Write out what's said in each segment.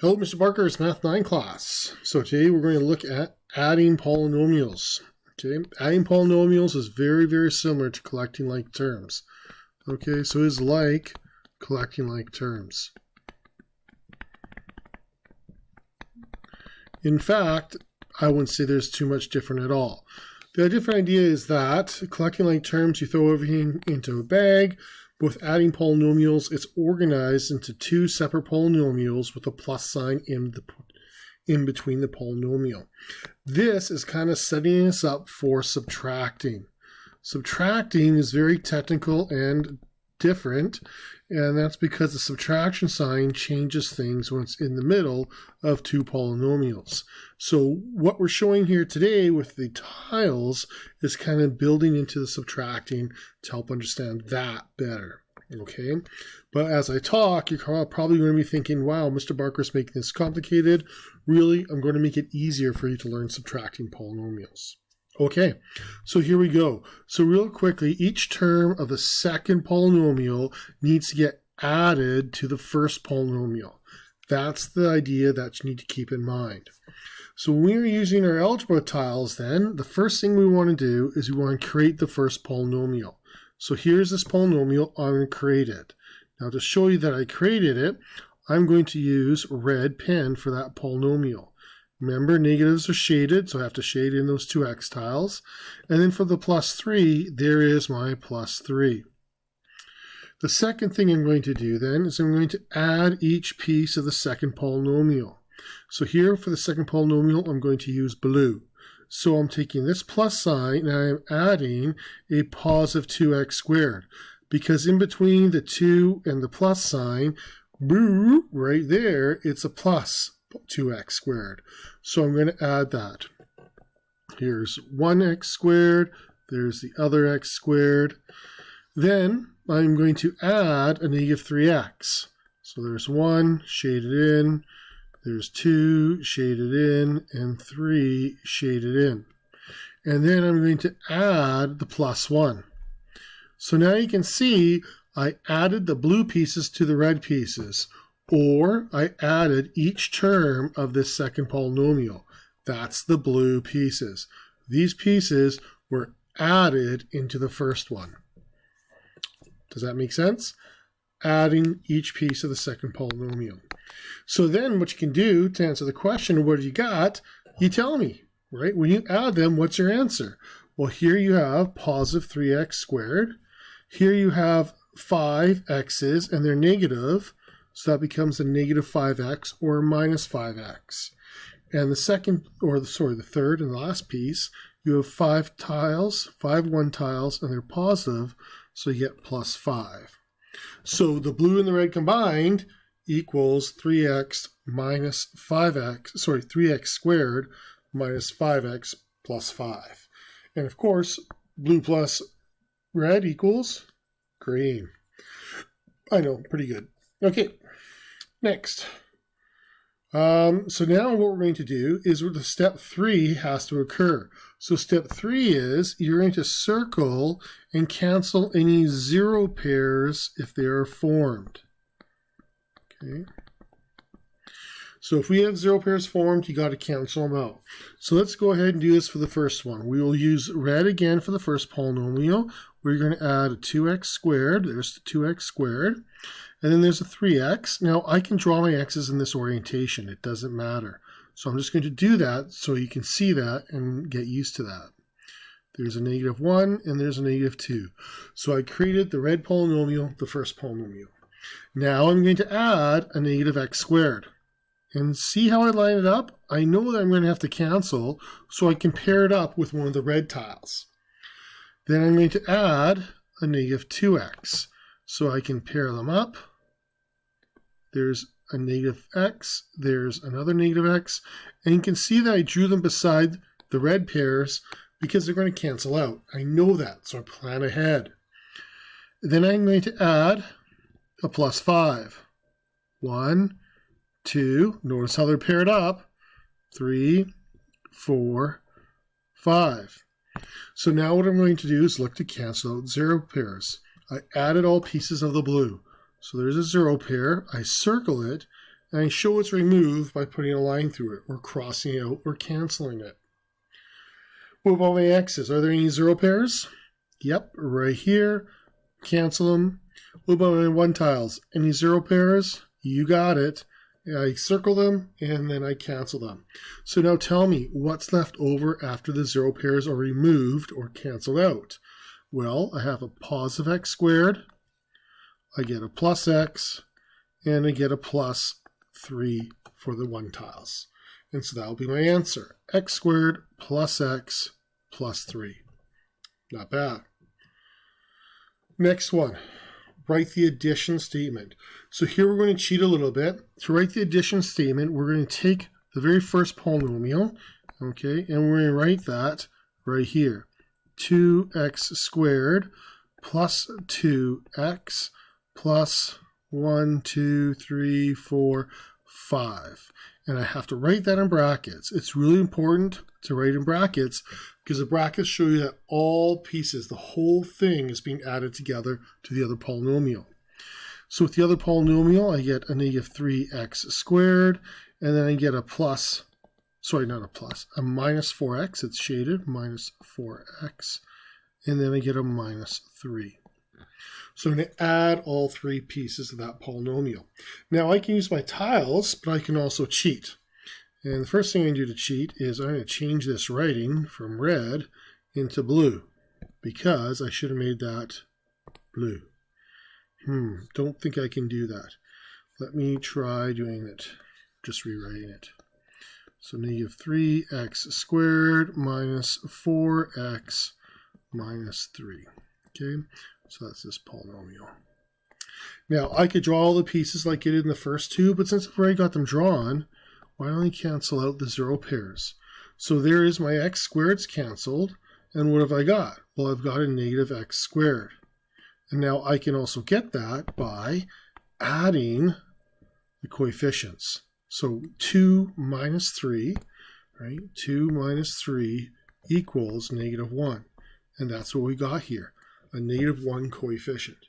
Hello, Mr. Barker, it's Math 9 class. So today we're going to look at adding polynomials. Okay, adding polynomials is very, very similar to collecting like terms. Okay, so it's like collecting like terms. In fact, I wouldn't say there's too much different at all. The different idea is that collecting like terms, you throw everything into a bag. With adding polynomials, it's organized into two separate polynomials with a plus sign in between the polynomial. This is kind of setting us up for subtracting. Subtracting is very technical and different, and that's because the subtraction sign changes things when it's in the middle of two polynomials. So what we're showing here today with the tiles is kind of building into the subtracting to help understand that better. Okay, but as I talk, you're probably going to be thinking, wow, Mr. Barker's making this complicated. Really, I'm going to make it easier for you to learn subtracting polynomials. Okay, so here we go. So real quickly, each term of the second polynomial needs to get added to the first polynomial. That's the idea that you need to keep in mind. So when we're using our algebra tiles then, the first thing we want to do is we want to create the first polynomial. So here's this polynomial, I'm going to create it. Now to show you that I created it, I'm going to use red pen for that polynomial. Remember, negatives are shaded, so I have to shade in those two x tiles. And then for the plus 3, there is my plus 3. The second thing I'm going to do then is I'm going to add each piece of the second polynomial. So here for the second polynomial, I'm going to use blue. So I'm taking this plus sign and I'm adding a positive 2x squared. Because in between the 2 and the plus sign, boo, right there, it's a plus 2x squared. So I'm going to add that. Here's 1x squared. There's the other x squared. Then I'm going to add a negative 3x. So there's 1 shaded in. There's 2 shaded in, and 3 shaded in. And then I'm going to add the plus 1. So now you can see I added the blue pieces to the red pieces, or I added each term of this second polynomial. That's the blue pieces. These pieces were added into the first one. Does that make sense? Adding each piece of the second polynomial. So then what you can do to answer the question, what do you got? You tell me, right? When you add them, what's your answer? Well, here you have positive 3x squared. Here you have 5 x's and they're negative. So that becomes a negative 5x or minus 5x. And the third and the last piece, you have 5 tiles, 5 1 tiles, and they're positive. So you get plus 5. So the blue and the red combined equals 3x minus 5x, 3x squared minus 5x plus 5. And of course, blue plus red equals green. I know, pretty good. Okay, next. So now what we're going to do is the step 3 has to occur. So step 3 is you're going to circle and cancel any 0 pairs if they are formed. Okay. So if we have 0 pairs formed, you got to cancel them out. So let's go ahead and do this for the first one. We will use red again for the first polynomial. We're going to add a 2x squared. There's the 2x squared. And then there's a 3x. Now I can draw my x's in this orientation. It doesn't matter. So I'm just going to do that so you can see that and get used to that. There's a negative 1 and there's a negative 2. So I created the red polynomial, the first polynomial. Now I'm going to add a negative x squared. And see how I line it up? I know that I'm going to have to cancel, so I can pair it up with one of the red tiles. Then I'm going to add a negative 2x. So I can pair them up. There's a negative x, there's another negative x, and you can see that I drew them beside the red pairs because they're going to cancel out. I know that, so I plan ahead. Then I'm going to add a plus 5. 1, 2, notice how they're paired up, 3, 4, 5. So now what I'm going to do is look to cancel out 0 pairs. I added all pieces of the blue. So there's a 0 pair, I circle it, and I show it's removed by putting a line through it, or crossing it out, or canceling it. What about my x's? Are there any zero pairs? Yep, right here. Cancel them. What about my one tiles? Any zero pairs? You got it. I circle them, and then I cancel them. So now tell me, what's left over after the zero pairs are removed or canceled out? Well, I have a positive x squared, I get a plus x, and I get a plus 3 for the one tiles. And so that will be my answer. X squared plus x plus 3. Not bad. Next one. Write the addition statement. So here we're going to cheat a little bit. To write the addition statement, we're going to take the very first polynomial, okay, and we're going to write that right here. 2x squared plus 2x plus 1, 2, 3, 4, 5. And I have to write that in brackets. It's really important to write in brackets because the brackets show you that all pieces, the whole thing is being added together to the other polynomial. So with the other polynomial, I get a negative 3x squared, and then I get a plus, sorry, not a plus, a minus 4x, it's shaded, minus 4x, and then I get a minus 3. So I'm going to add all three pieces of that polynomial. Now I can use my tiles, but I can also cheat. And the first thing I do to cheat is I'm going to change this writing from red into blue, because I should have made that blue. Don't think I can do that. Let me try doing it, just rewriting it. So negative 3x squared minus 4x minus 3. Okay, so that's this polynomial. Now I could draw all the pieces like I did in the first two, but since I've already got them drawn, why don't I cancel out the zero pairs? So there is my x squared's canceled, and what have I got? Well, I've got a negative x squared. And now I can also get that by adding the coefficients. So 2 minus 3, right? 2 minus 3 equals negative 1. And that's what we got here, a negative 1 coefficient.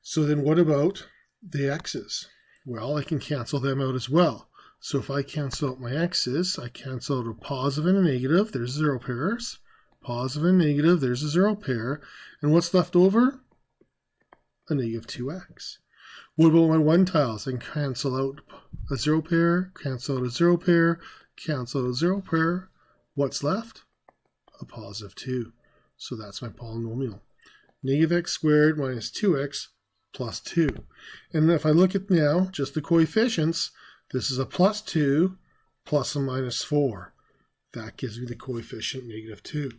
So then what about the x's? Well, I can cancel them out as well. So if I cancel out my x's, I cancel out a positive and a negative. There's zero pairs. Positive and negative, there's a zero pair. And what's left over? A negative 2x. What about my one tiles? I can cancel out a zero pair, cancel out a zero pair, cancel out a zero pair. What's left? A positive 2. So that's my polynomial. Negative x squared minus 2x plus 2. And if I look at now just the coefficients, this is a plus 2 plus a minus 4. That gives me the coefficient negative 2.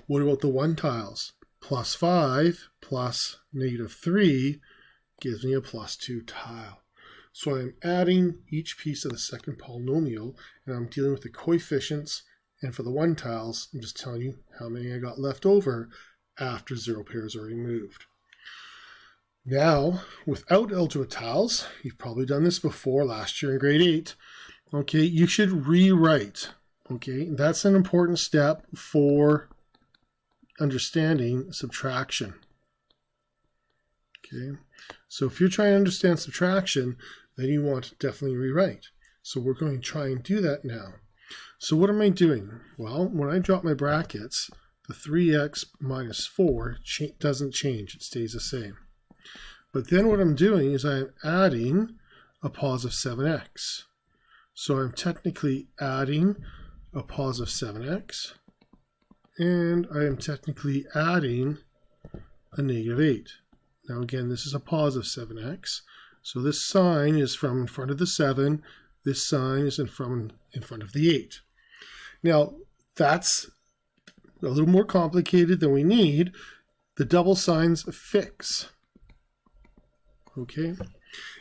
What about the one tiles? Plus 5 plus negative 3 gives me a plus 2 tile. So I'm adding each piece of the second polynomial, and I'm dealing with the coefficients. And for the one tiles, I'm just telling you how many I got left over after zero pairs are removed. Now, without algebra tiles, you've probably done this before last year in grade 8, okay, you should rewrite. Okay, that's an important step for understanding subtraction. Okay, so if you're trying to understand subtraction, then you want to definitely rewrite. So we're going to try and do that now. So what am I doing? Well, when I drop my brackets, the 3x minus 4 doesn't change. It stays the same. But then what I'm doing is I'm adding a positive 7x. So I'm technically adding a positive 7x, and I am technically adding a negative 8. Now again, this is a positive 7x, so this sign is from in front of the 7, this sign is in front of the 8. Now that's a little more complicated than we need. The double signs fix. Okay,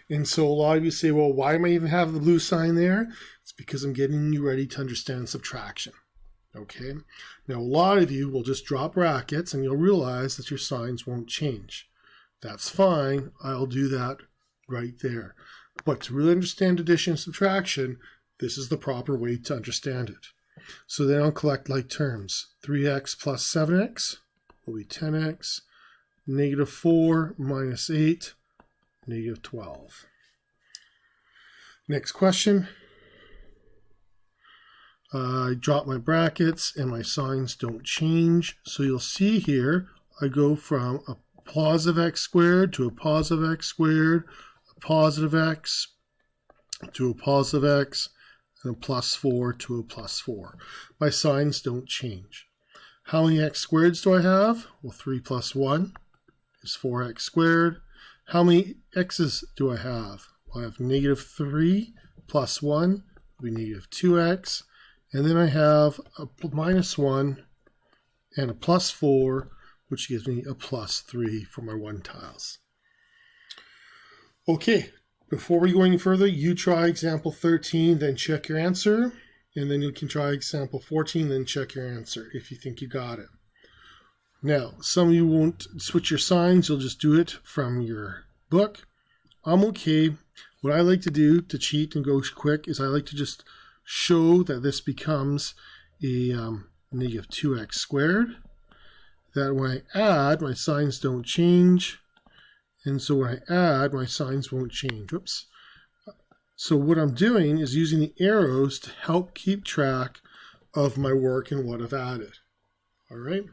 and so a lot of you say, well, why am I even having the blue sign there? It's because I'm getting you ready to understand subtraction. Okay, now a lot of you will just drop brackets and you'll realize that your signs won't change. That's fine, I'll do that right there. But to really understand addition and subtraction, this is the proper way to understand it. So then I'll collect like terms. 3x plus 7x will be 10x, negative 4 minus 8, negative 12. Next question. I drop my brackets and my signs don't change. So you'll see here, I go from a positive x squared to a positive x squared, a positive x to a positive x, and a plus 4 to a plus 4. My signs don't change. How many x squareds do I have? Well, 3 plus 1 is 4x squared. How many x's do I have? Well, I have negative 3 plus 1 will be negative 2x. And then I have a minus 1 and a plus 4, which gives me a plus 3 for my 1 tiles. Okay, before we go any further, you try example 13, then check your answer. And then you can try example 14, then check your answer if you think you got it. Now, some of you won't switch your signs. You'll just do it from your book. I'm okay. What I like to do to cheat and go quick is I like to just show that this becomes a negative 2x squared. That when I add, my signs don't change. And so when I add, my signs won't change. Whoops. So what I'm doing is using the arrows to help keep track of my work and what I've added. All right.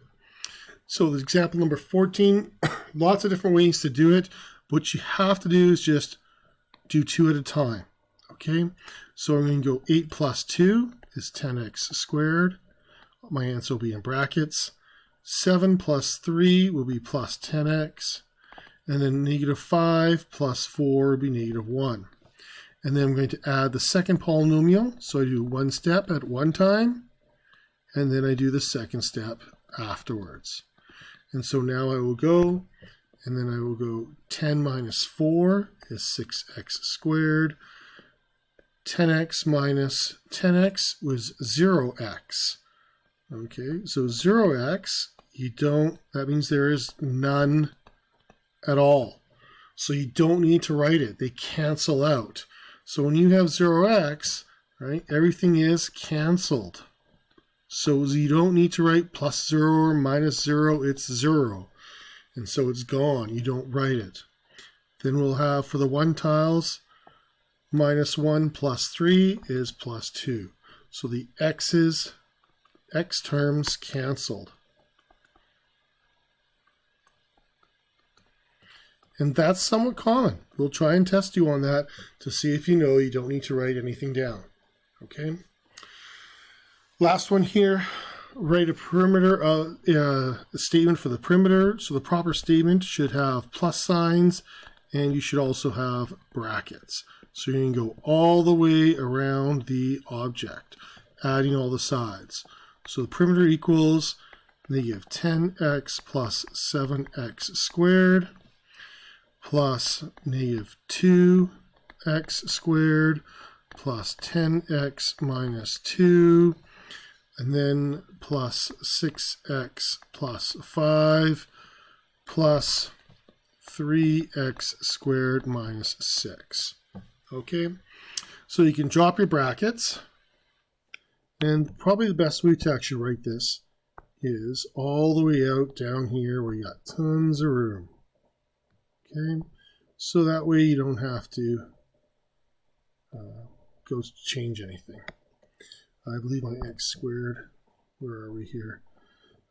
So the example number 14, lots of different ways to do it. What you have to do is just do 2 at a time. Okay. So I'm going to go 8 plus 2 is 10x squared. My answer will be in brackets. 7 plus 3 will be plus 10x. And then negative 5 plus 4 will be negative 1. And then I'm going to add the second polynomial. So I do one step at one time, and then I do the second step afterwards. And so now I will go, and then I will go 10 minus 4 is 6x squared. 10x minus 10x was 0x. Okay, so 0x, that means there is none at all. So you don't need to write it. They cancel out. So when you have 0x, right, everything is canceled. So you don't need to write plus 0 or minus 0, it's 0. And so it's gone. You don't write it. Then we'll have for the 1 tiles, minus 1 plus 3 is plus 2. So the x terms canceled. And that's somewhat common. We'll try and test you on that to see if you know you don't need to write anything down. Okay. Last one here, write a perimeter, a statement for the perimeter. So the proper statement should have plus signs, and you should also have brackets. So you're going to go all the way around the object, adding all the sides. So the perimeter equals negative 10x plus 7x squared plus negative 2x squared plus 10x minus 2, and then plus 6x plus 5 plus 3x squared minus 6. Okay, so you can drop your brackets, and probably the best way to actually write this is all the way out down here where you got tons of room. Okay, so that way you don't have to go change anything. I believe my x squared, where are we here?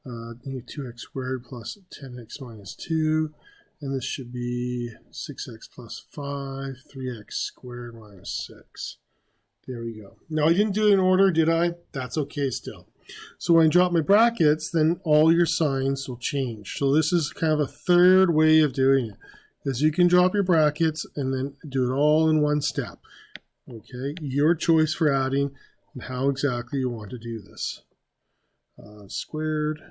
Negative 2x squared plus 10x minus 2, and this should be 6x plus 5, 3x squared minus 6. There we go. Now I didn't do it in order, did I? That's okay still. So when I drop my brackets, then all your signs will change. So this is kind of a third way of doing it, is you can drop your brackets and then do it all in one step. Okay, your choice for adding and how exactly you want to do this. Squared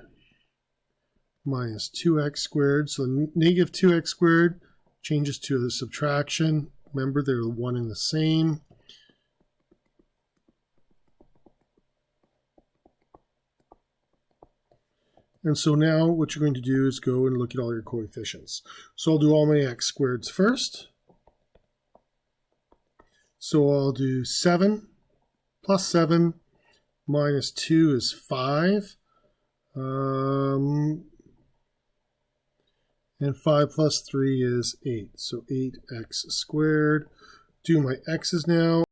minus 2x squared. So negative 2x squared changes to a subtraction. Remember, they're one and the same. And so now what you're going to do is go and look at all your coefficients. So I'll do all my x squareds first. So I'll do 7 plus 7 minus 2 is 5. And 5 plus 3 is 8. So 8x squared. Do my x's now.